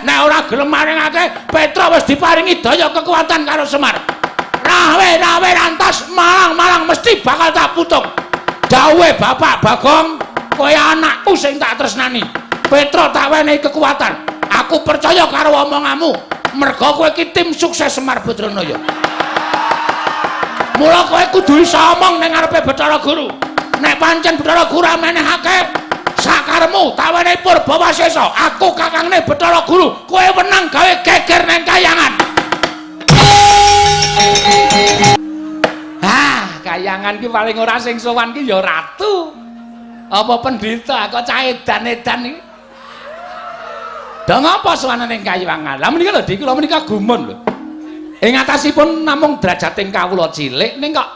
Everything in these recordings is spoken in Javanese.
Nek ora gelem maringake, Petra wis diparingi daya kekuatan karo Semar. Rawe rantas malang mesti bakal tak putuk. Dawuhe Bapak Bagong, kowe anakku sing tak tresnani. Petra tak wenehi kekuatan. Aku percaya karo omonganmu. Mergo kowe iki tim sukses Semar Badranaya. Mula kowe kudu iso omong ning ngarepe Bathara Guru. Nek pancen Bathara Guru menehake sakaremu tak wenehi Purbawasesa. Aku kakangne Bathara Guru. Kowe wenang gawe geger ning kayangan. Kayangan ki paling ora sing sowan ki ya ratu. Apa pendhita kok cah edan-edan iki? Dong apa sowanane ning kayangan? Lah menika lho Dik, kula menika gumun lho. Ing atasipun namung drajating kawula cilik ning kok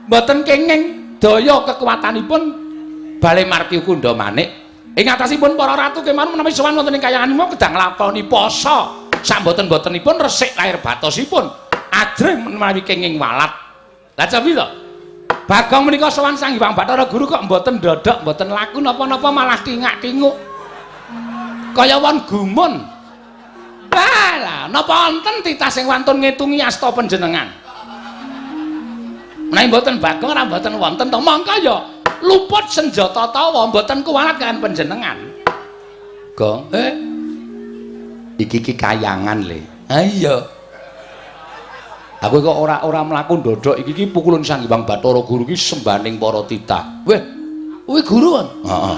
mboten kenging daya kekuatanipun Bale Marti Kunda Manik. Ing atasipun para ratu kemawon menawi sowan wonten ing kayangan menika kedang nglakoni poso. Samboten-botenipun resik lahir batosipun. Ajrih menawi kenging walat. Lah cobi to. Bagong menika sowan Sang Hyang Bathara Guru kok mboten ndodok, mboten laku napa-napa malah tingak-tinguk. Kaya wong gumun. Lah, napa wonten titah sing wantun ngitungi asta panjenengan? Menawi mboten Bagong ora mboten wonten to, mangka ya luput senjata tawa mboten kuwalat kan panjenengan. Gong, iki kayangan le. Ha iya. Aku kok ora mlaku ndodok iki pukulan Sang Hyang Bathara Guru iki sembaning para titah. Weh, kuwi guru kan? Heeh.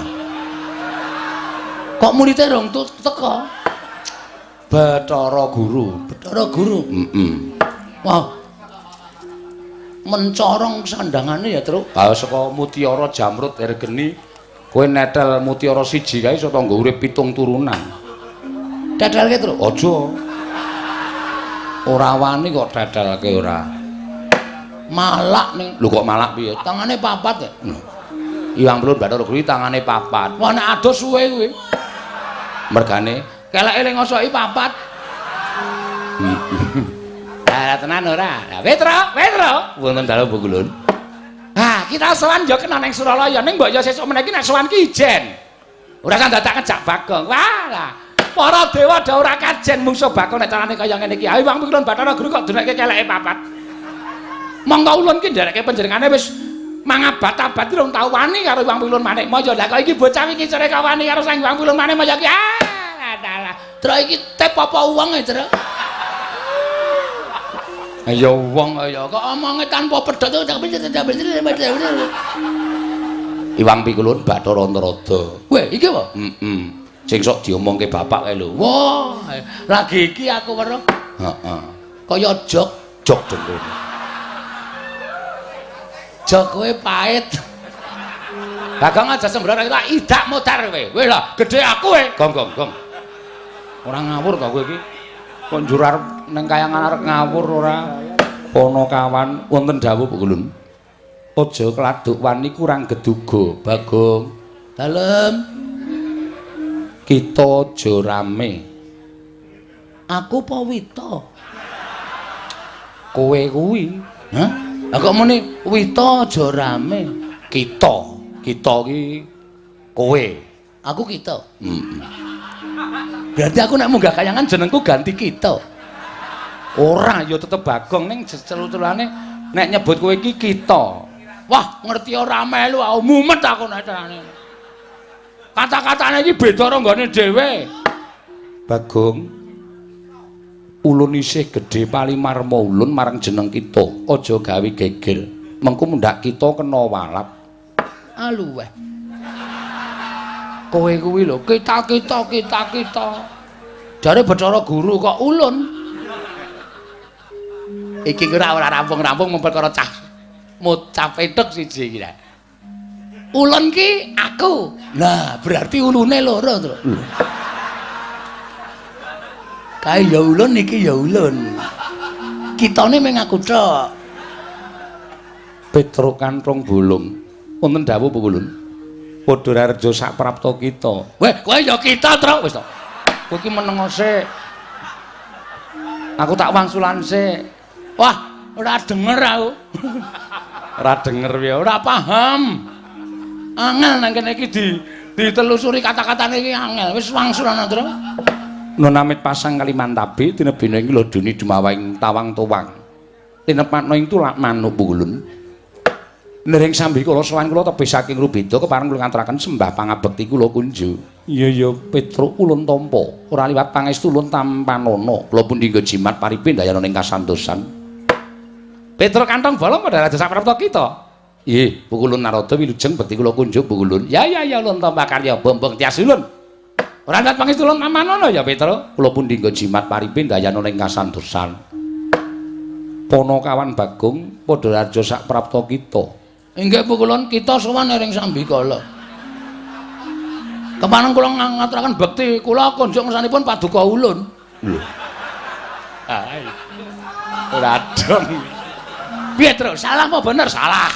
Kok mulite rong teko? Bathara Guru. Wah. Mencorong sandangane ya, Truk. Saka Mutiara Jamrut Ergeni, kowe netel Mutiara siji kae iso tanggo urip 7 turunan. Dadalke, Truk. Aja. Ora wani kok dadalke ora. Malak ning. Lho kok malak piye? Tangane papat ya. Hyang Bathara Guru tangane papat. Wah nek ados suwe kuwi. Mergane keleke ning ngosoki papat. Lah tenan ora? Lah Petra, wonten dalu Bugulun. Kita sowan yo kena ning Suralaya ning mbok yo sesuk meneh iki nek sowan ki ijen. Ora kan dadak ngejak Bagong. Walah. Para dewa dah ora kajen mungsuh Bagong nek carane kaya ngene iki. Ayo Hyang Bathara Guru kok denekke keleke papat. Monggo ulun ki ndereke panjenengane wis mangabat-abad rong tau wani karo Hyang Manik Maya. Lah kok iki bocah iki cere kawani karo Sang Hyang Manik Maya ki. Adalah. Terus iki tep apa wong e, Tru? Ya wong ya kok omonge tanpa pedhot tak Hyang Pikulun Bathara Narada. Weh, iki apa? Sing sok diomongke bapak kae lho. Wah, lagi iki aku weruh. Heeh. Kaya jog dengkul. Jog kowe pait. Bagong aja sembrono tak idak modar kowe. Kowe lho, gedhe aku kowe. Gong. Ora ngawur kok kowe iki. Kok njur arep ning kayangan arep ngawur ora. Ana kawan wonten dawuh Pukulun. Aja kladuk wani kurang geduga, Bagong. Dalem. Kita aja rame. Aku Pawita. Kowe kuwi, hah? Lah kok muni Wita aja rame. Kita ki kowe. Aku kita. Berarti aku nek munggah kayangan jenengku ganti kita. Ora ya tetep Bagong ning celuk-celukane nek nyebut kowe iki kita. Wah, ngerti ora melu aku mumet aku nek carane. Kata-katane iki beda karo nggone dhewe. Bagong ulun isih gedhe palimarma ulun marang jeneng kita. Aja gawe geger. Mengko mundak kita kena walap. Aluweh. Kowe kuwi lho, kita. Jare Bathara Guru kok ulun. Iki ora rampung-rampung mung perkara cah. Mocap petuk siji iki. Ulun ki aku. Nah, berarti ulune loro to. Kae ya ulun iki ya ulun. Kitane mung aku tok. Petruk kanthong bolong. Wonten dawuh Pukulun. Padha rejo sak prapta kita. Weh, kowe ya kita, Truk. Wis to. Kowe iki menengo sik. Aku tak wangsulan sik. Wah, ora denger aku. Ora denger piye, ora paham. Angel nang kene iki ditelusuri kata-katane iki angel. Wis wangsulan, Truk. Nonamit pasang Kalimantabe tinebina ing lho duni dumawing tawang tuwang. Tinepatno ing tulak manuk Pukulun. Nering sambi kula sowan kula tebih saking Rubeda kepareng kula ngaturaken sembah pangabekti kula kunju. Iya Petruk ulun tampa, ora liwat pangestu ulun tampanana. Kula pun dinggo jimat paripe dayana ing kasantosan. Petruk kantong bolong padha raja saprapta kita. Nggih, Pukulun Narada wilujeng bekti kula kunjuk Pukulun. Ya ulun tampa karya bombong tias ulun. Ora liwat pangestu ulun tampanana ya Petruk. Kula pun dinggo jimat paripe dayana ing kasantosan. Panakawan Bagong padha raja saprapta kita. Inggih Pukulun kita sowan ing Sambikala. Kepanen kula ngaturaken bekti kula kunjuk ngersanipun paduka ulun. Lho. Ora dong. Piye terus? Salah apa bener? Salah.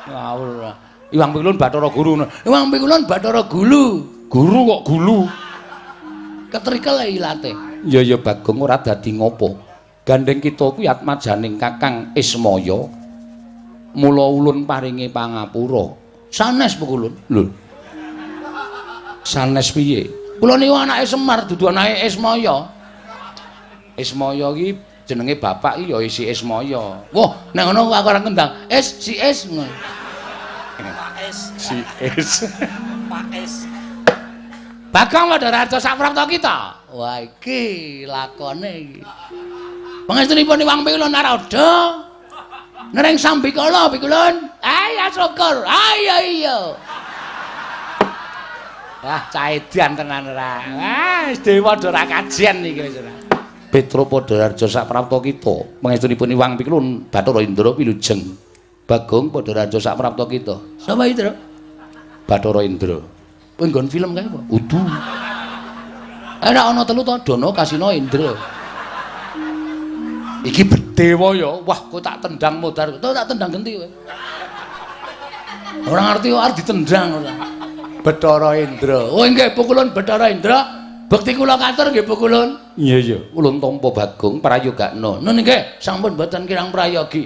Ngawur. Iwang Pikulun Bathara Guru. Iwang Pikulun Bathara Gulu. Guru kok gulu. Ketrikel ilate. Ya Bagong ora dadi ngopo. Gandeng kita kuwi atmajaning Kakang Ismaya. Mula ulun paringi pangapura. Sanes Pukulun. Lho. Sanes piye? Kula niku anake Semar dudu anake Ismaya. Ismaya iki jenenge bapak iki ya isi Ismaya. Wah, nek ngono aku ora kendang. Si Es. Pak Es. Si Es. Pak Es. Bagong padha raja saprapta kita. Wah, iki lakone iki. Pangestunipun Iwang Pikulun Narada. Nering Sambikala Pikulun. Ayo syukur. Ayo iya. Wah, cah edan tenan ora. Wis dewa ora kajian iki wis ora. Petruk padha raja saprapta kita. Pangestunipun Iwang Pikulun Bathara Indra wilujeng. Bagong padha raja saprapta kita. Sapa Indra? Bathara Indra. Kowe nggon film kae apa? Udu. Enak ana telu to, Dana Kasina Indra. Iki bedewa ya. Wah, kok tak tendang modar. Kok tak tendang genti kowe. Ora ngerti kok arep ditendang ora. Bathara Indra. Oh nggih Pukulun Bathara Indra. Bekti kula katur nggih Pukulun. Iya. Ulun tampa Bagong prayogakna. Nun nggih, sampun mboten kirang prayogi.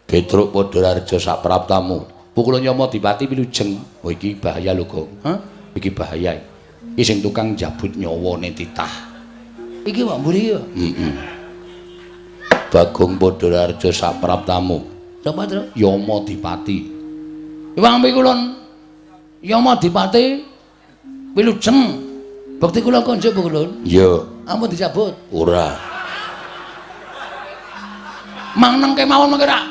Petruk padha raja sapraptamu. Pukulun Yama Dipati wilujeng. Oh iki bahaya lho, Gong. Hah? Iki bahaya. Iki sing tukang jabut nyawane titah. Iki wak mburi ya? Bagong padha raja sapraptamu. Sapa, Tru? Yama Dipati. Iwang Pikulun Yama Dipati wilujeng. Bekti kula konjuk Pukulun. Iya. Ampun dicabut. Ora. Mang neng kemawon mengke rak.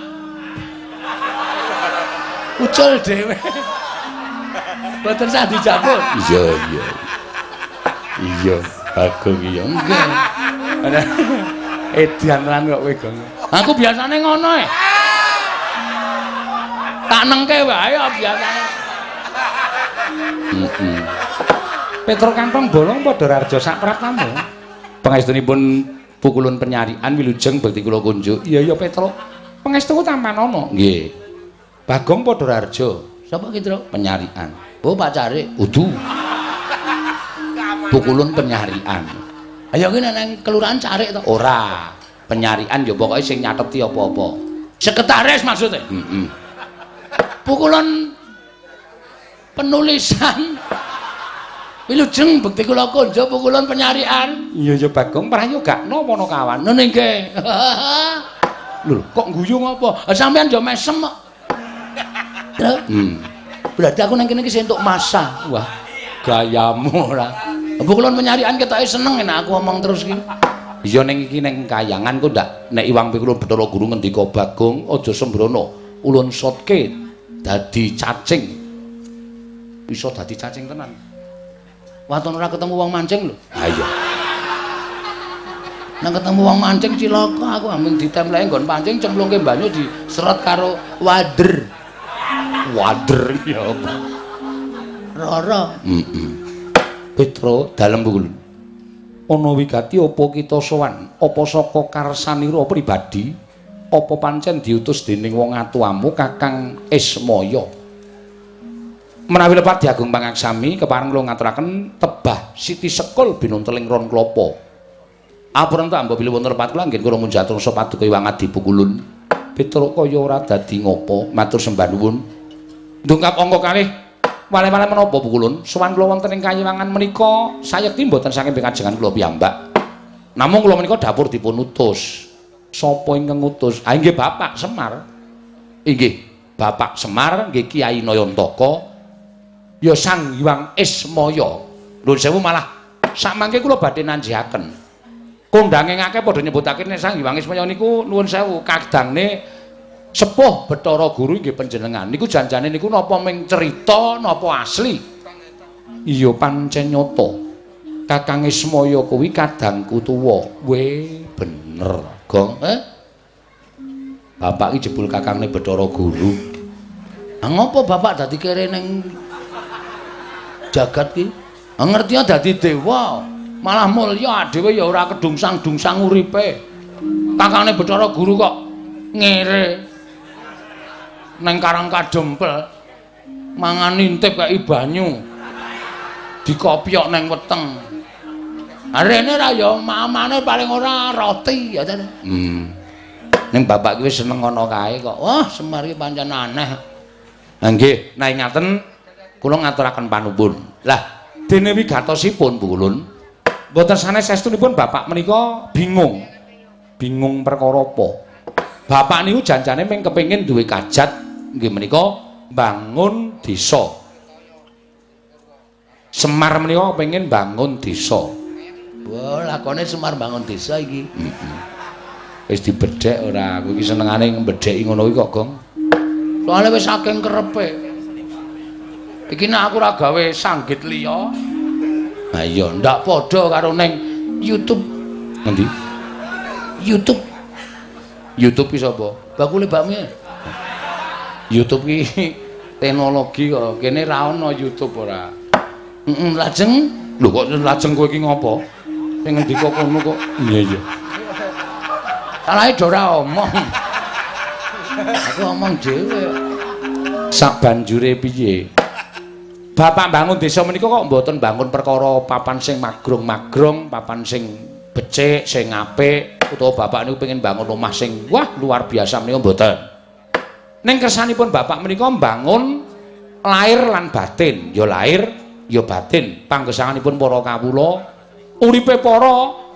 Ucul dhewe. Mboten sah dicabut. Iya. Bagong iya nggih. Edan lan kok kowe, Gong. Aku biasane ngono e. Tak nengke wae biasane. Petruk kantong bolong padha raja sapraptamu. Pangestunipun Pukulun Penyarian wilujeng bekti kula kunjuk. Iya Petruk. Pangestu tampanana. Nggih. Bagong padha raja. Sapa ki, Tru? Penyarian. Oh, Pak Carik. Udu. Pukulun Penyarian. Ayo ki nang kelurahan Carik to? Ora. Penyarian ya pokoke sing nyateti apa-apa. Sekretaris maksudnya? Pukulun penulisan. Wilujeng bekti kula konjo Pukulun Penyarian. Iya Bagong prayogakna Panakawan. Nun nggih. Lho, kok guyu apa? Sampeyan yo mesem kok. Berarti aku nang kene iki entuk masa. Wah, gayamu ora. Pukulun Penyarian ketoke seneng enak aku omong terus ki. Iya ning iki ning kayangan kok ndak nek Iwang Pikulun Bathara Guru ngendika Bagong aja sembrono. Ulun sotke dadi cacing. Iso dadi cacing tenan. Waton ora ketemu wong mancing lho. Ha iya. Nang ketemu wong mancing cilaka aku ambing ditemleki nggon pancing cemplungke banyu diseret karo wader. Wader ya apa? Rara. Petruk dalem Pukulun. Ana wigati apa kita sowan? Apa saka karsanira pribadi? Apa pancen diutus dening wong atuamu Kakang Ismaya? Menawi lepat Diagung Pangaksami kepareng kula ngaturaken tebah Siti Sekul binunteling ron klapa. Apuran ta mbok bilih wonten lepat kula nggih kula munjatur sapa paduka Iwang Adi Pukulun. Petruk kaya ora dadi ngopo, matur sembah nuwun. Ndungkap angka kalih Wale-wale menapa Bu Kulun? Sowan kula wonten ing Kayiwangan menika sayekti mboten saking pikajengan kula piyambak. Namung kula menika dapur dipun utus. Sapa ingkang ngutus? Ah inggih Bapak Semar. Inggih, Bapak Semar nggih Kyai Nayantaka. Ya Sang Hyang Ismaya. Nuwun sewu malah sakmangke kula badhe nanjihaken. Kondange ngake padha nyebutake nek Sang Hyang Ismaya niku nuwun sewu kadangne sepuh Bathara Guru nggih panjenengan. Niku janjane niku napa ming cerita napa asli? Iya pancen nyata. Kakang Ismaya kuwi kadangku tuwa. Weh, bener, Gong. Bapak iki jebul kakangne Bathara Guru. Ah ngopo Bapak dadi kere ning jagat ki? Ah ngerti dadi dewa, malah mulya dhewe ya ora kedungsang-dungsang uripe. Kakangne Bathara Guru kok ngere nang Karang Kadempel mangan intip kaya banyu. Dikopyok nang weteng. Arene ra ya mamane paling ora roti ya ta. Ning bapak ki wis seneng ngono kae kok. Wah, Semar ki pancen aneh. Ha nggih, nek ngaten kula ngaturaken panuwun. Lah, dene wigatosipun Bu Kulun, mboten sanes estunipun bapak menika bingung. Bingung perkara apa? Bapak niku janjane mung kepengin duwe kajat nggih menika bangun desa. Semar menika kepengin bangun desa. Wah, lakone Semar bangun desa iki. Wis dibedhek ora, aku iki senengane mbedheki ngono iki kok, Gong. Soale wis saking kerepe. Iki nek aku ora gawe sanggit liya. Ha iya, ndak padha karo ning YouTube. Ngendi? YouTube. YouTube ki sapa? Bakule bakmi. YouTube ki teknologi kok. Kene ra ono YouTube ora. Lajeng lho kok lajeng kowe iki ngopo? Sing ngendika kono kok. Iya iya. Salahe do ora omong. Aku omong dhewe. Sak banjure piye? Bapak bangun desa menika kok mboten bangun perkara papan sing magrong-magrong, papan sing becik, sing apik, utawa bapak niku pengen bangun omah sing wah luar biasa menika mboten. Ning kersanipun bapak menika mbangun lahir lan batin, ya lahir ya batin. Panggesanganipun para kawula uripe para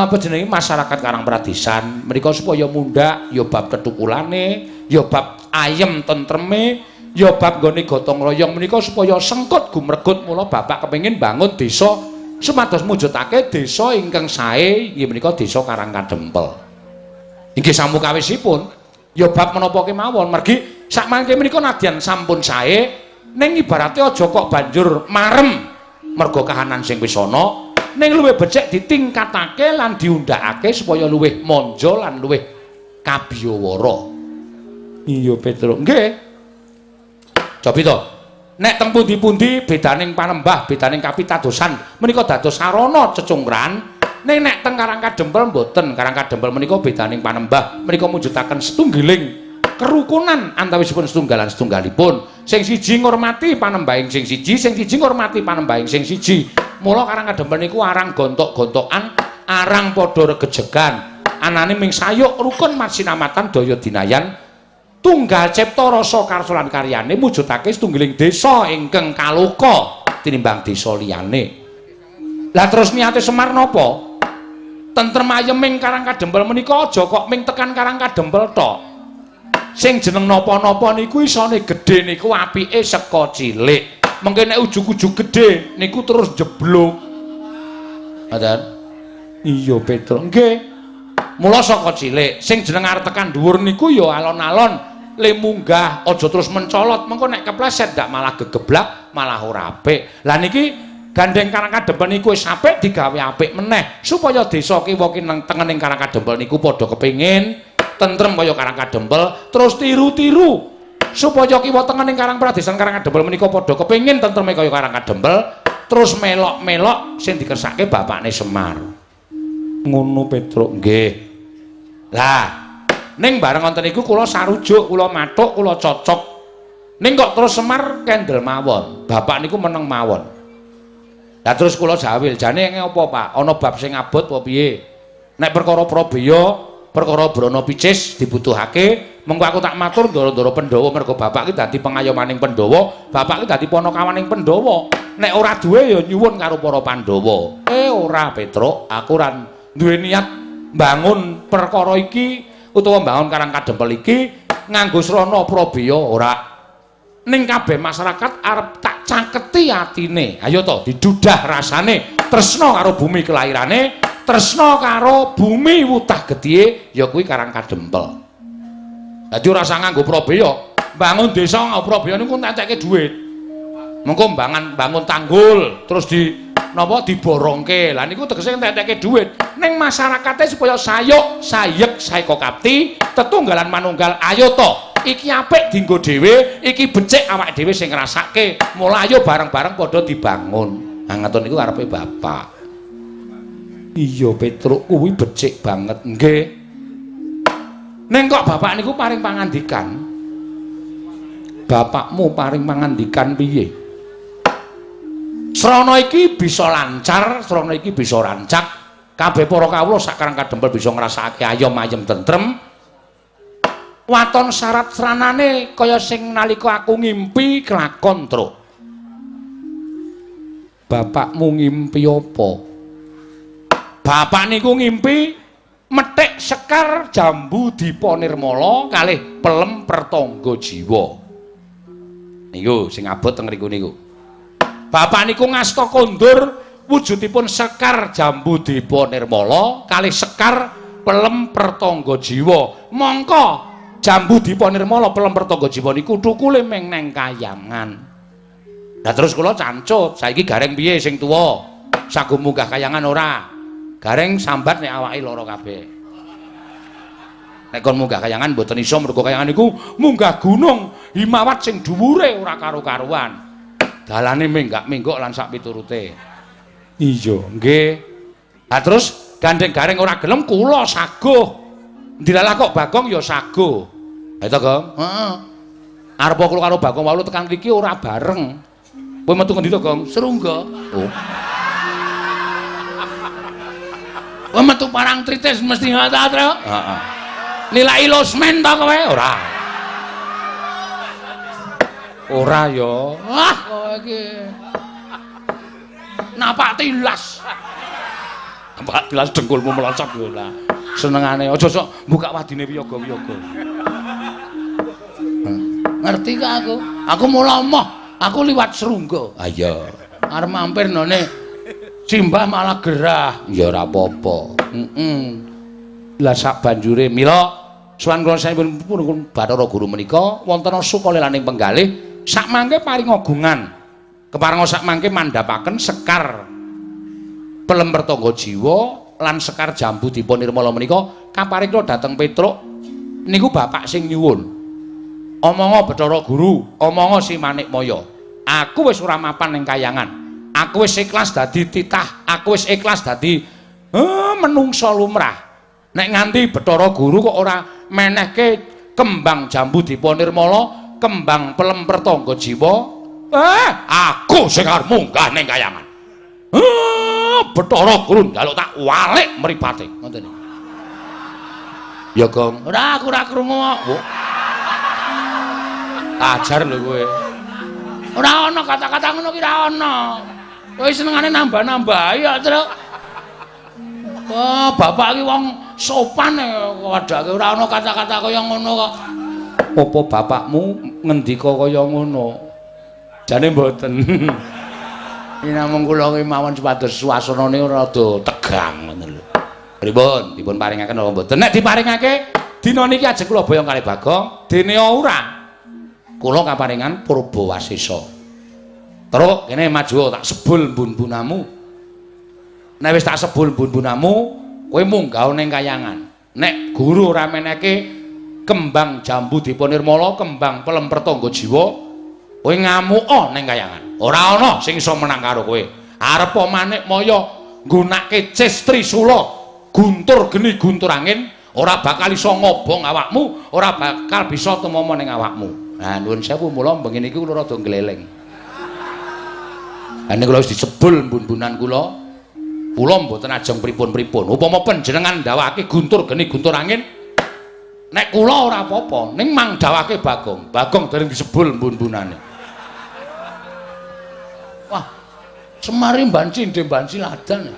panjenengan masyarakat Karang Pradesan menika supaya mundhak ya bab tetukulane, ya bab ayem tentreme, ya bab nggone gotong royong menika supaya sengkut gumregut. Mula bapak kepengin bangun desa sumados mujudake desa ingkang sae inggih menika desa Karang Kadempel. Inggih samukawisipun ya bab menapa kemawon mergi sakmangke menika nadyan sampun sae ning ibarate aja kok banjur marem merga kahanan sing wis ana. Ning luwih becik ditingkatake lan diundhakake supaya luwih monjo lan luwih kabiyawara. Iya Petruk. Nggih. Cobi to. Nek teng pundi-pundi bedaning panembah, bedaning kapitadosan menika dados sarana cecungkran. Ning nek teng Karang Kadempel mboten. Karang Kadempel menika bedaning panembah, menika mujudaken setunggiling kerukunan antawisipun setunggalan setunggalipun. Sing siji ngurmati panembahing sing siji, sing siji ngurmati panembahing sing siji. Mula Karang Kadempel niku arang gontok-gontokan, arang padha regejegan. Anane ming sayuk rukun marsinamatan daya dinayan. Tunggal cipta rasa karsa lan karyane mujudake setunggiling desa ingkang kaloka tinimbang desa liyane. Lah terus niate Semar napa? Tentrem ayeming Karang Kadempel menika aja kok ming tekan Karang Kadempel tok. Sing jeneng napa-napa niku isane gedhe niku apike saka cilik. Mengke nek ujug-ujug gedhe niku terus jeblok. Ngoten. Iya Petruk. Nggih. Mula saka cilik sing jeneng arep tekan dhuwur niku ya alon-alon le munggah aja terus mencolot. Mengko nek kepleset ndak malah gegeblak, malah ora apik. Lah niki gandeng Karang Kadempel niku wis apik digawe apik meneh supaya desa kiwa kineng tengening Karang Kadempel niku padha kepengin tentrem kaya Karang Kadempel terus tiru-tiru supaya kiwa tengening Karang Pradesan Karang Kadempel menika padha kepengin tentreme kaya Karang Kadempel terus melok-melok sing dikersake bapakne Semar. Ngono Petruk. Nggih. Lah, ning bareng wonten iku kula sarujuk, kula mathuk, kula cocok. Ning kok terus Semar kendel mawon. Bapak niku meneng mawon. Lah terus kula jawil, jane apa Pak? Ana bab sing abot apa piye? Nek perkara Prabeya perkara Brana Picis dibutuhake, mengko aku tak matur ndara-ndara Pandhawa mergo bapak ki dadi pengayomaning Pandhawa, bapak ki dadi panakawaning Pandhawa. Nek ora duwe ya nyuwun karo para Pandhawa. Ora Petruk, aku ora duwe niat mbangun perkara iki utawa mbangun Karang Kadempel iki nganggo srana Prabeya ora. Ning kabeh masyarakat arep tak cangketi atine. Ayo to didudah rasane tresna karo bumi kelahirane, tresna karo bumi wutah gedhe ya kuwi Karang Kadempel. Dadi ora usah nganggo Prabeya. Bangun desa nganggo Prabeya niku entekake dhuwit. Mengko bangun tanggul terus napa diborongke. Lah niku tegese entekake dhuwit. Ning masyarakate supaya sayek saeka kapti, tetunggalan manunggal ayo to. Iki apik dienggo dhewe, iki becik awake dhewe sing ngrasake. Mula ayo bareng-bareng padha dibangun. Ah ngoten niku karepe bapak. Iya Petruk kuwi becik banget. Nggih. Ning kok bapak niku paring pangandikan? Bapakmu paring pangandikan piye? Srana iki bisa lancar, srana iki bisa rancak. Kabeh para kawula sak Karang Kadempel bisa ngrasakake ayem-ayem tentrem. Waton syarat sranane kaya sing nalika aku ngimpi kelakon, Truk. Bapakmu ngimpi apa? Bapak niku ngimpi methik Sekar Jambu Dipa Nirmala kalih Pelem Pertangga Jiwa. Niku sing abot teng mriku niku. Bapak niku ngasta kondur wujudipun Sekar Jambu Dipa Nirmala kalih Sekar Pelem Pertangga Jiwa. Mongko Jambu Dipa Nirmala Pelem Pertangga Jiwa niku thukule ming neng Kayangan. Lah terus kula cancut, saiki gareng piye sing tuwa? Sagum munggah Kayangan ora? Gareng sambat nek awake lara kabeh. Nek kon munggah Kayangan mboten iso mergo Kayangan niku munggah gunung Himawat sing dhuwure ora karo-karuan. Dalane menggak-menggok lan sak piturute. Iya, nggih. Lah terus gandeng gareng ora gelem kula saguh. Ndilalah kok Bagong ya saguh. Ha to, Gong? Heeh. Arep kula karo Bagong walu tekan mriki ora bareng. Kowe metu ngendi to, Gong? Serungga. Oh. Kowe metu parang tritis mesti ngono ta, Tru? Heeh. Nilai losmen to kowe? Ora. Ora ya. Wah, kowe iki. Napak tilas. Napak tilas dengkulmu melocot lho lah. Senengane aja sok buka wadine wiyaga-wiyaga. Ngerti kok aku? Aku mula emoh. Aku liwat Serungga. Ah iya. Arep mampir none Simbah malah gerah. Ya ora apa-apa. Lah sak banjure mila suwan kula sampun Bathara Guru menika wonten sukalelaning penggalih sak mangke paring agungan. Keparenga sak mangke mandhapaken Sekar Pelem Pertangga Jiwa lan Sekar Jambu Dipa Nirmala menika kaparingna dhateng Petruk niku bapak sing nyuwun. Omongga Bathara Guru, omongga Si Manikmaya. Aku wis ora mapan ning Kayangan. Aku wis ikhlas dadi titah, aku wis ikhlas dadi menungsa lumrah. Nek nganti Bathara Guru kok ora menehke kembang Jambu Dipa Nirmala, kembang Pelem Pertangga Jiwa, aku sing arep munggah ning Kayangan. Bathara Guru njaluk tak walik mripate ngoten. Ya Gong, ora aku ora krungu kok. Ajar lho kowe. Ora ana kata-kata ngono ki ora ana. Kowe senengane nambah-nambah ya, Truk. Oh, bapak ki wong sopan wadake ora ana kata-kata kaya ngono kok. Apa bapakmu ngendika kaya ngono? Jane mboten. Namung kula ki mawon supados suasanane rada tegang ngoten lho. Pripun? Dipun paringaken apa mboten? Nek diparingake dina niki ajeng kula boyong kalih Bagong, dene ora. Kula kaparingan Purbawasesa. Terus kene maju tak sebul mbun-bunamu. Nek wis tak sebul mbun-bunamu, kowe munggah ning Kayangan. Nek guru ora meneke kembang Jambu Dipa Nirmala, kembang Pelem Pertangga Jiwa, kowe ngamuka ning Kayangan. Ora ana sing iso menang karo kowe. Arep Manikmaya nggunakake cis Trisula, guntur geni guntur angin, ora bakal iso ngobong awakmu, ora bakal bisa tumama ning awakmu. Nah, nuwun sewu mula bengi niki kula rada gleleng. Lah nek kula wis disebul mbun-bunan kula, Kula mboten ajeng pripun-pripun. Upama panjenengan ndawake guntur geni guntur angin, nek kula ora apa-apa, ning mang ndawake Bagong. Bagong dereng disebul mbun-bunane. Wah, semari banci ndhe banci ladan.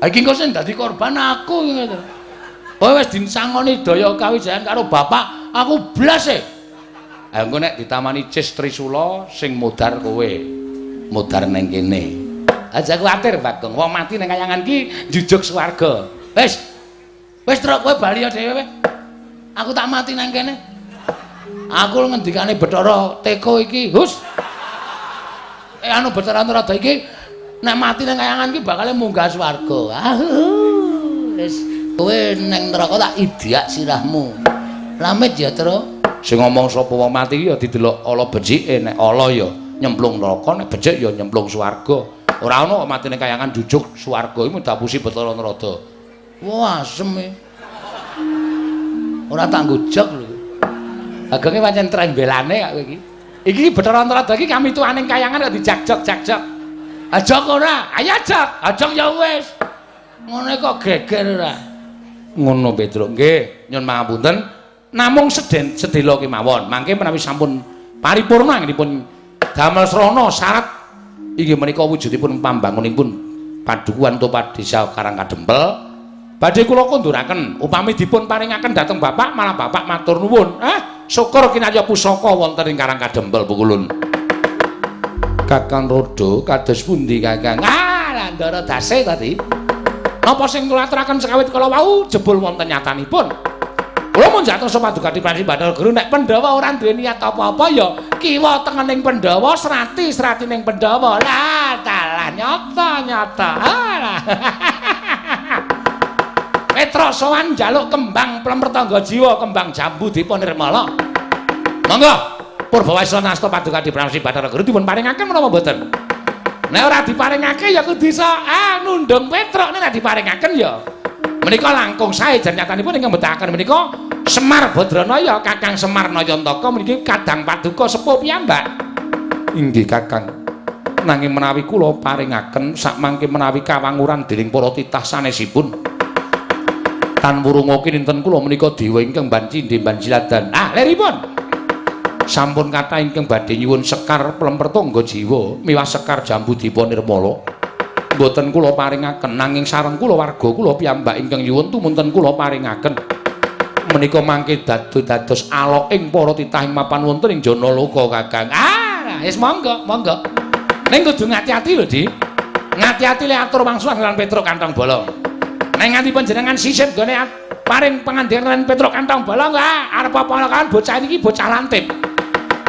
Ha iki kok sing dadi korban aku ngono. Kowe wis disangoni daya kawijayan karo bapak, aku blas e. Ha engko nek ditamani Cis Trisula sing modar kowe. Modar ning kene. Aja kuwatir Bagong, wong mati ning kayangan ki jujuk swarga. Wis truk kowe bali dhewe. Aku tak mati nang kene. Aku ngendikane Bathara Teka iki, hus. Anu Bathara Antarada iki nek mati nang kayangan ki bakal munggah swarga. Wis kowe nang neraka tak idiak sirahmu. Lamit ya, Tru. Sing ngomong sapa wong mati ya didelok ala becike, nek ala ya nyemplung neraka, nek becik ya nyemplung swarga. Ora ana kok mati ning kayangan jujuk swarga iku dapusi Bathara Narada. Wah, asem e. Ora tak ngujog lho. Agonge pancen trembelane kok kowe iki. Iki Bathara Narada iki kamituane kayangan kok dijak-jok. Ajok ora? Ayo ajok. Ajok ya wis. Ngene kok geger ora. Ngono Petruk. Nggih, nyun pangapunten. Namung sedela kemawon. Mangke menawi sampun paripurna anggenipun damel srana syarat inggih menika wujudipun pambangunipun padukuhan Topa Desa Karangkadempel badhe kula konduraken upami dipun paringaken dhateng Bapak malah Bapak matur nuwun syukur kinarya pusaka wonten ing Karangkadempel pukulun Kakang Rodo kados pundi Kakang Landara dase tadi napa sing kula aturaken sekawit kala wau jebul wonten nyatanipun kula mun jatos paduka Diprasi Bathara Guru nek Pandhawa ora duwe niat apa-apa ya kiwa tengening Pandhawa serati ning Pandhawa lah dalah nyata Petruk sowan njaluk kembang Plempertangga Jiwa kembang jambu dipunirmala monggo Purbawaisa nasta paduka Diprasi Bathara Guru dipun paringaken menapa mboten nek ora diparingake ya kudu iso nundung Petruk nek diparingaken ya menika langkung sae jan nyatanipun ingkang mbetahaken menika Semar Badranaya Kakang Semar Nayantaka meniki kadang paduka sepuh piyambak. Inggih Kakang. Nanging menawi kula paringaken sakmangke menawi kawanguran dening para titah sanesipun. Tan wurunga kinten kula menika dewa ingkang banci nggih banjiladan. Leripun. Sampun kathah ingkang badhe nyuwun sekar Plempertangga Jiwa miwah sekar jambu dipunirmala. Mboten kula paringaken nanging sareng kula warga kula piyambak ingkang nyuwun tumunten kula paringaken menika mangke dados alok ing para titah ing mapan wonten ing Janaloka Kakang. Wis monggo ning kudu ngati-ati lho Di ngati-ati le atur wangsulan lan Petruk Kantong Bolong ning nganti panjenengan sisip gone paring pangandikan lan Petruk Kantong Bolong arep apa-apa bocah niki bocah lantip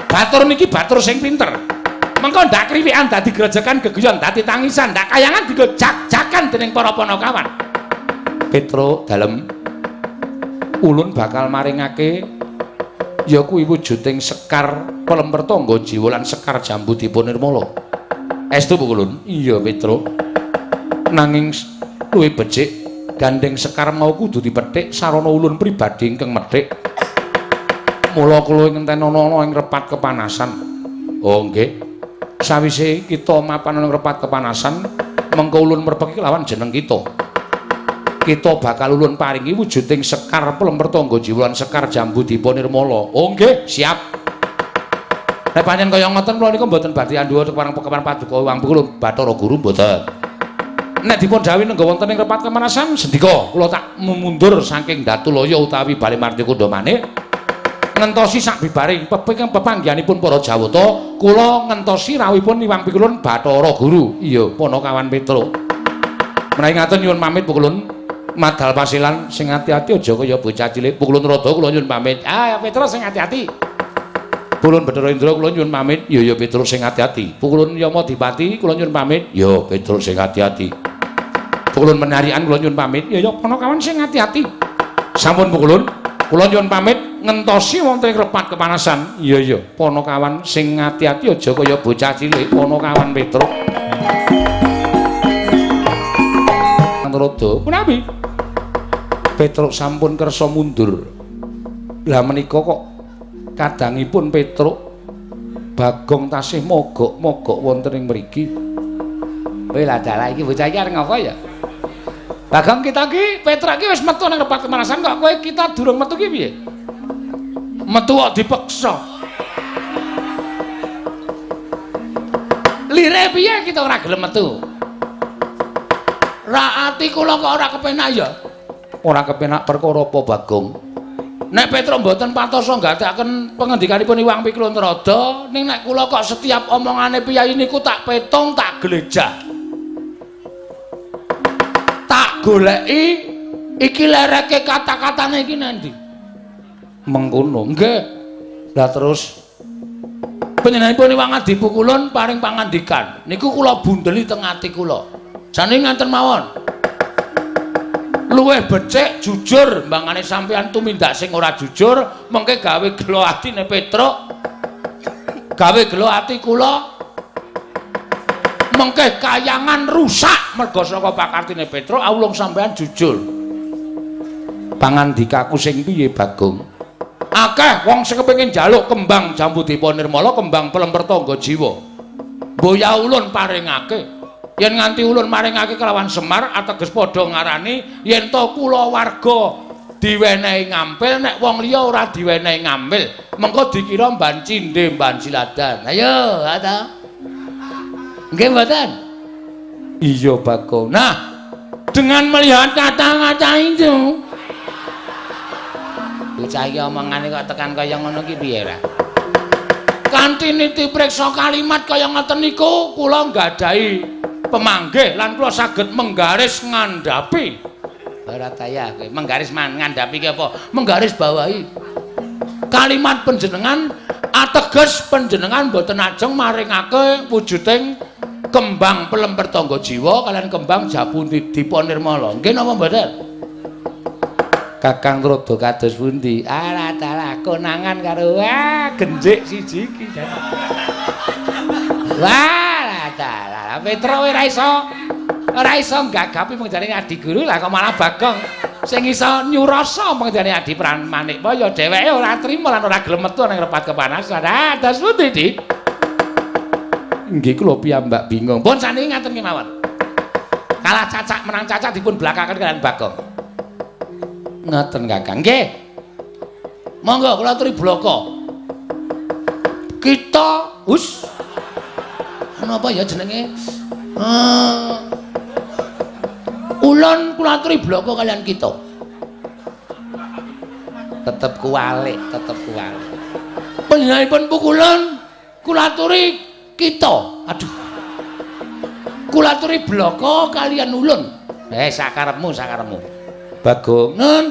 batur niki batur sing pinter mengko ndak kriwikan dadi grejekan geguyon dadi tangisan ndak kayangan digojak-jakan dening para panakawan Petruk dalem ulun bakal maringake ya kuwi wujuding sekar Plempertangga Jiwa lan sekar jambu dipunirmala estu pukulun iya Petruk nanging luwih becik gandeng sekar mau kudu dipethik sarana ulun pribadi ingkang methik mula kula ngenten ana ing repat kepanasan oh nggih sawise kita mapan ing repat kepanasan mengko ulun merpeki lawan jeneng kita bakal ulun paringi wujuding sekar Plempertangga Jiwa lan sekar jambu dipunirmala oh nggih siap nek pancen kaya ngoten kula niku mboten badhe andhuwa parang pekepan paduka Wang Pukulun Bathara Guru mboten nek dipun dawuhi nengga wonten ing repat kepanasan sendika kula tak mundur saking Datulaya utawi Bali Martikunda maneh ngentosi sak bibaring pepanggihanipun para Jawata kula ngentosi rawuhipun Iwang Pikulun Bathara Guru iya Panakawan Petruk menawi ngaten nyuwun pamit Pukulun madal pasilan sing ati-ati aja kaya bocah cilik Pukulun Rada kula nyuwun pamit Petruk sing ati-ati Pukulun Bathara Indra kula nyuwun pamit ya Petruk sing ati-ati Pukulun Yama Dipati kula nyuwun pamit ya Petruk sing ati-ati Pukulun Menarian kula nyuwun pamit ya Panakawan sing ati-ati sampun Pukulun kula nyuwun pamit ngentosi wonten ing repat kepanasan iya Panakawan sing ati-ati aja kaya bocah cilik Panakawan Petruk Rada punapi Petruk sampun kersa mundur lah menika kok kadangipun Petruk Bagong tasih mogok-mogok wonten ing mriki kowe lah dalah iki bocah iki arep ngapa ya Bagong kita ki Petra ki wis metu nang tempat pemanasan kok kowe kita durung metu ki piye? Metu kok dipeksa. Lire piye kita ora gelem metu? Ra ati kula kok ora kepenak ya. Ora kepenak perkara apa Bagong? Nek Petra mboten patosa nggadaken pengendikanipun Iwang Pikuluntrada, ning nek kula kok setiap omongane piyai niku tak petung, tak glejah. Tak goleki iki lereke kata-katane iki nendi? Mengkono. Nggih. Lah terus panjenenganipun Iwang Adipukulun paring pangandikan. Niku kula bundeli teng ati kula. Jane nganten mawon. Luwih becik jujur mbangane sampeyan tumindak sing ora jujur mengke gawe gelo atine Petruk. Gawe gelo ati kula. Mengke kayangan rusak merga saka pakartine Petruk awulung sampeyan jujur. Pangandikaku sing piye Bagong? Akeh wong sing kepengin njaluk kembang Jambudipa Nirmala, kembang Pelempertangga Jiwa. Mboya ulun paringake. Yen nganti ulun maringake kelawan Semar ateges padha ngarani yen to kula warga diwenehi ngampil nek wong liya ora diwenehi ngampil mengko dikira mban cindhe mban siladan. Ayo, ta. Nggih mboten? Iya Bagong. Nah, dengan melihat kata-kata itu bocah iki omongane kok tekan kaya ngono ki piye ra? Kanthi niti priksa kalimat kaya ngoten niku kula nggadahi pemanggih lan kula saged menggaris ngandhapi. Ora taya kowe menggaris ngandhapi ki apa? Menggaris bawahi. Kalimat panjenengan ateges panjenengan boten ajeng maringake wujuding kembang Pelempertangga Jiwa kalian kembang Jambudipa Nirmala. Nggih napa mboten? Kakang Rada kados pundi? Ala dalah konangan karo genjik siji iki. Wah, dalah Petra ora iso gagapi mengjarane adi guru lah kok malah Bagong sing iso nyurasa mengjarane adi Pramanik ya dheweke ora trima lan ora gelem metu nang repat kepanasan. Ah, das pundi, Dik? Nggih kula piyambak bingung. Pun saniki ngaten kemawon. Kalah cacak menang cacak dipun blakaken kalian Bagong. Ngoten Kakang. Nggih. Monggo kula aturi blaka. Kita napa ya jenenge? Ulun kula aturi blaka kalian kita. Tetep kuwalik. Panjenenganipun pukulun kula aturi kita. Aduh. Kula aturi blaka kalian ulun. Sakarepmu. Bagong. Nun.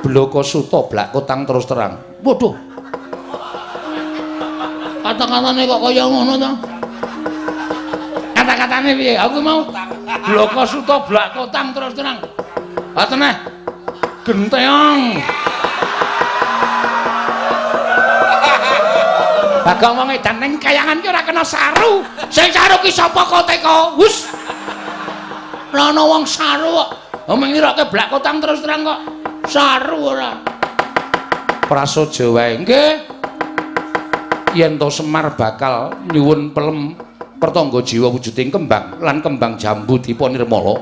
Blaka suta blak kotang terus terang. Waduh. Kata-katane kok kaya ngono to? Kata-katane piye? Aku mau blaka suta blak kotang terus terang. Ngoten neh. Genteong. Bagong wong edan ning kayangan ki ora kena saru. Sing saru ki sapa kok teko? Wus. Lah ana wong saru kok. Omong ngiroke blak kotang terus terang kok. Saru ora. Prasaja wae. Nggih. Yen to Semar bakal nyuwun Pelempertangga Jiwa wujuding kembang lan kembang Jambudipa Nirmala.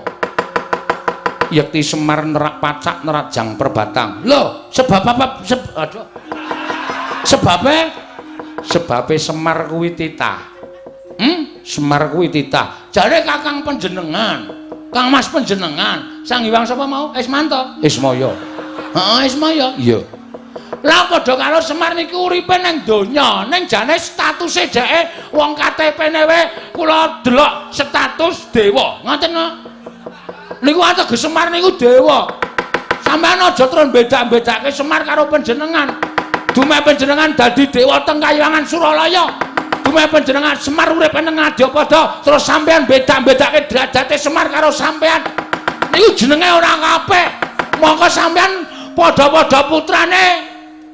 Yekti Semar nerak pacak nerajang perbatang. Lho, sebab apa? Sebabe Semar kuwi titah. Semar kuwi titah. Jare Kakang panjenengan, Kang Mas panjenengan, Sang Hyang sapa mau? Ismanto. Ismaya. Heeh, Ismaya. Iya. Lah padha karo Semar niki uripe ning donya, ning jane statuse dheke wong KTP-ne wae kula delok status dewa. Ngoten kok. Niku ateges Semar niku dewa. Sampeyan aja terus beda-bedake Semar karo panjenengan. Dume panjenengan dadi dewa teng Kayuwangan Suralaya. Dume panjenengan Semar urip ning Ngadyapada, terus sampeyan beda-bedake derajate Semar karo sampeyan. Niku jenenge ora apik. Mongko sampeyan padha-padha putrane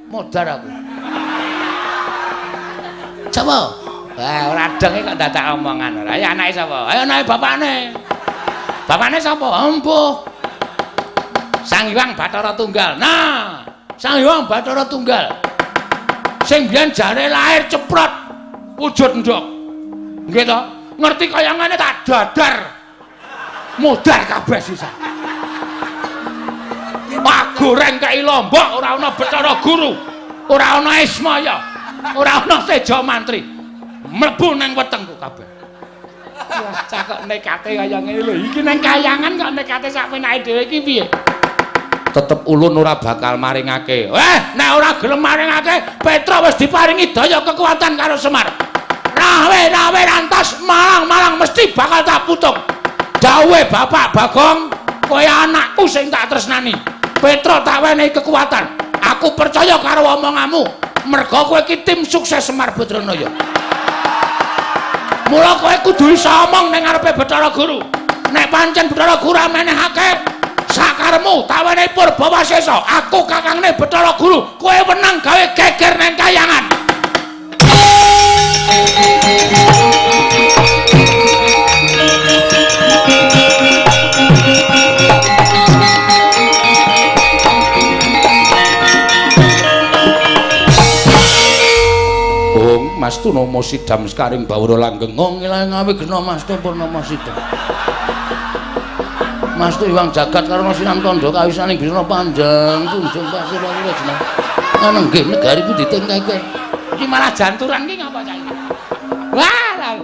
modar aku. Coba. Wah, ora denge kok dadak omongan ora. Ya anake sapa? Ayo anake bapakne. Bapakne sapa? Empuh. Sang Hyang Bathara Tunggal. Nah, Sang Hyang Bathara Tunggal. Sing biyen jare lahir ceprot wujud ndok. Nggih to? Ngerti kayangane tak dadar. Modar kabeh sisan. Pak goreng kei Lombok ora ana Bathara Guru, ora ana Ismaya, ora ana Teja Mantri. Mlebu nang wetengku kabeh. Wah, cakok nekate kaya ngene lho. Iki nang kayangan kok nekate sak penake dhewe iki piye? Tetep ulun ora bakal maringake. Nek ora gelem maringake, Petra wis diparingi daya kekuatan karo Semar. Rawe rantas malang mesti bakal tak putung. Dawuhe Bapak Bagong, kowe anakku sing tak tresnani. Petra tak wenehi kekuatan. Aku percaya karo omonganmu. Merga kowe iki tim sukses Semar Badranaya. Mula kowe kudu iso omong ning ngarepe Bathara Guru. Nek pancen Bathara Guru amenehake sakaremu tawane Purbawasesa, aku kakangne Bathara Guru, kowe wenang gawe geger nang kayangan. Mastu Nomo Sidam Sekaring Bawra Langgeng ngilah ngawi gena Mastu Purnama Sidam. Mastu Iwang Jagat karena Sinan Tondo kawisaning Bisna Panjang kunjung pasir lawuh jeneng. Ana nggih negari ku ditengkeke. Iki malah janturan ki ngapa cah iki? Wah,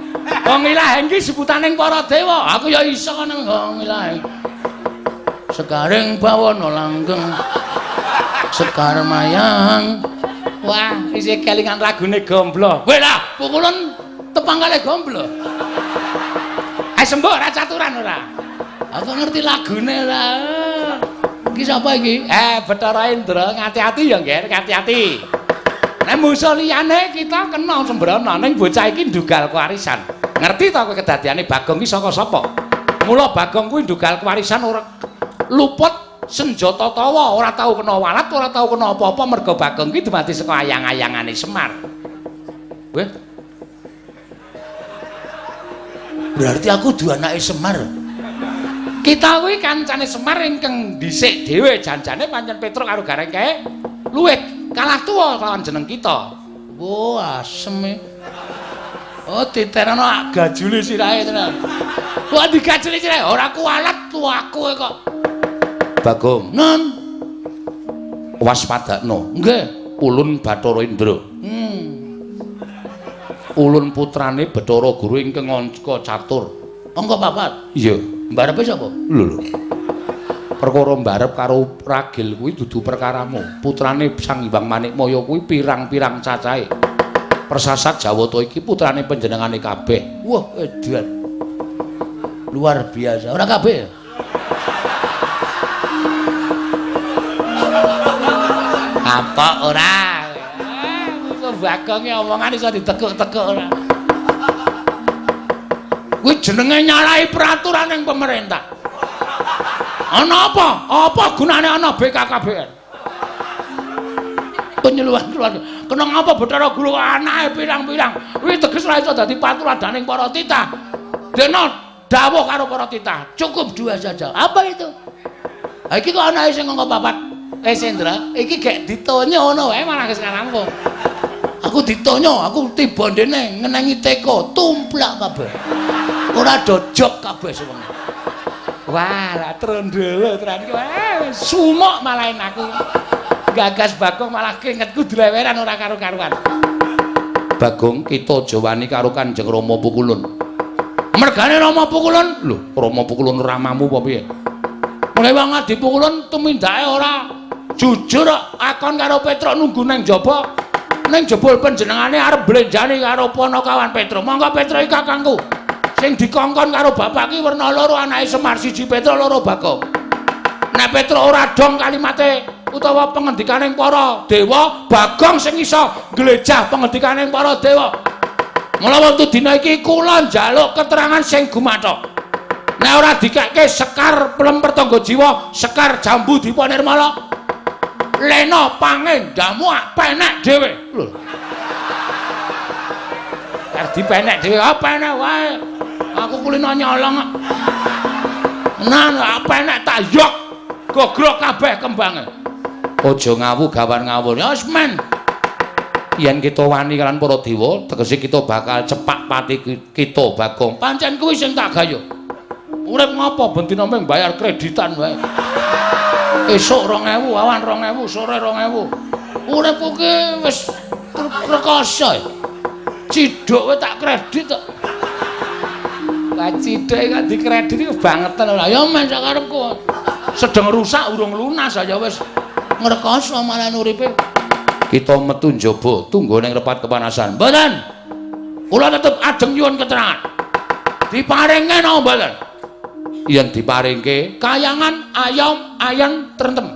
wong ilahe iki sebutaning para dewa. Aku ya iso nang wong ilahe. Sekaring Bawana Langgeng. Sekar Mayang. Wah, isih kelingan lagune Gomblo. Kowe lah, pukulan tepang kali Gomblo. Sembuh ora caturan ora. Aku ngerti lagune ora. Iki sapa iki? Bathara Indra, ngati-ati ya, Nger, ngati-ati. Nek musuh liyane kita kena sembrono ning bocah iki ndugal kewarisan. Ngerti ta kowe kedadiane Bagong iki saka sapa? Mula Bagong kuwi ndugal kewarisan ora luput senjata tawa, ora tau kena walat, ora tau kena apa-apa merga Bagong ki dumadi saka ayang-ayangane Semar. Weh. Berarti aku duwe anake Semar. Kita kuwi kancane Semar ingkang dhisik dhewe janjane pancen Petruk karo Garengke luwih kalah tuwa lawan jeneng kita. Oh, asem e. Oh, diterano gajule sirahe tenan. Kok digajuli sirahe ora kualat tuaku kok. Bagong, non waspadakno. Nggih, ulun Bathara Indra. Ulun putrane Bathara Guru ingkang angka catur. Angka 4. Iya, mbarepe sapa? Lho. Perkara mbarep karo ragil kuwi dudu perkaramu. Putrane Sang Hyang Manikmaya kuwi pirang-pirang cacahe. Persasat Jawata iki putrane panjenengane kabeh. Wah, edan. Luar biasa. Ora kabeh. Apa ora? Bagong omongan iso ditekuk-tekuk ora. Kuwi jenenge nyalahi peraturan ning pemerintah. Ana apa? Apa gunane ana BKKBN? Penyuluhan keluarga. Kena ngapa Bathara Guru anake pirang-pirang? Kuwi teges ora iso dadi patuladaning para titah. Dene dawuh karo para titah, cukup 2 saja. Apa itu? Ha iki kok anake sing angka 4. Sendra, iki gek ditonyo ngono wae malah sekarang kok. Aku ditonyo, aku tiba ndene ngenengi teko, tumplak kabeh. Ora dojok kabeh semono. Wah, lah trondolo tenan iki wae sumuk malah aku. Gagas Bagong malah keringetku dileweran ora karo-karuan. Bagong kita aja wani karo Kanjeng Rama Pukulun. Mergane Rama Pukulun, lho, Rama Pukulun ramamu apa piye? Mulai wong adi Pukulun tumindake ora jujur akon karo Petruk nunggu nang jaba. Ning jebul panjenengane arep blenjani karo Panakawan Petruk. Monggo Petruk iki kakangku. Sing dikongkon karo bapak ki werna loro anake Semar siji Petruk loro Bagong. Nek Petruk ora dong kalimate utawa pengendikaning para dewa, Bagong sing iso glejah pengendikaning para dewa. Mula wektu dina iki kula njaluk keterangan sing gumathok. Nek ora dikekke Sekar Plempertangga Jiwa, Sekar Jambu Dipa Nirmala, Lena pangendamu penek dhewe. Lho. Kar dipenek dhewe apa enek wae. Aku kulino nyolong. Nan apa enek tak yok. Gogrok kabeh kembange. Aja ngawu gawan ngawur. Ya wis men. Yen kita wani kalian para dewa, tegese kita bakal cepak pati kita Bagong. Pancen kuwi sing tak gayo. Urip ngopo bendina mung bayar kreditan wae. Esuk 2000, awan 2000, sore 2000. Uripku ki wis rekoso. Ciduk wae tak kredit kok. Lah ciduk kok dikredit iki bangetan lho. Ya men sak karepku. Sedeng rusak urung lunas ya wis ngrekoso malah uripe. Kita metu njaba tunggu ning repat kepanasan. Mboten. Kula tetep ajeng nyuwun keterangan. Diparingke napa mboten? Yen diparingke kayangan ayam ayan tentrem.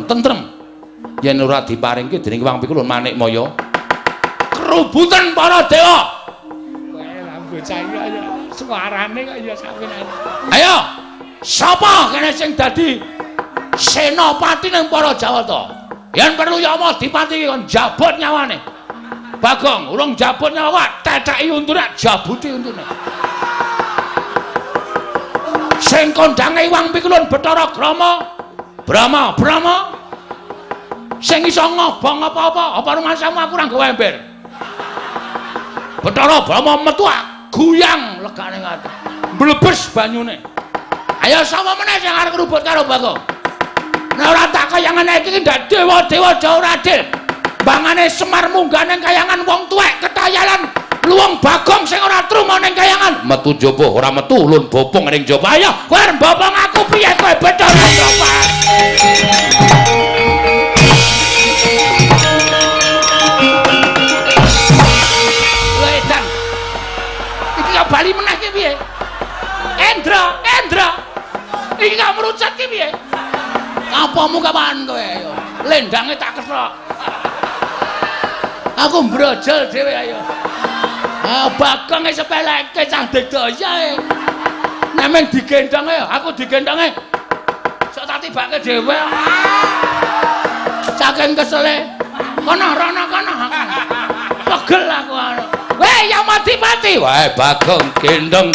Tentrem. Yen ora diparingke dening Wang Pikulun Manikmaya kerubutan para dewa. Kowe lah bocah iki ya suarane kok ya sawenane. Ayo, sapa kene sing dadi senopati ning para Jawata? Yen perlu ya apa dipati kon jabut nyawane. Bagong, urung jabut nyawa, teteki untune, jabuti untune. Sing kondange Wang Pikulun Bathara Brama, sing iso ngobong apa-apa, apa rumasamu aku ora gawe ember. Bathara Brama metu guyang legane ngati. Mlebes banyune. Ayo sapa meneh sing arep ngrubut karo Bagong? Nek ora tak kayangane iki ndak dewa-dewa Jawa Radil. Bangane Semar munggah ning kayangan wong tuwek ketayalan luwung Bagong sing ora truma ning kayangan. Metu njaba ora metu ulun bopong ning njaba. Ayo kowe bopong aku piye kowe Bathara Brama? Ledan. Iki gak bali meneh ki piye? Endra. Iki gak merucut ki piye? Apamu kapan kowe ayo? Lendange tak kesok. Aku mbrojol dhewe ayo. Bagong sepeleke cah digdaya. Nek men digendhonge aku digendhonge. Sok tak tibake dhewe. Saking kesele. Kono rono kono. Pegel aku anu. Weh ya mati-mati. Wae Bagong gendong.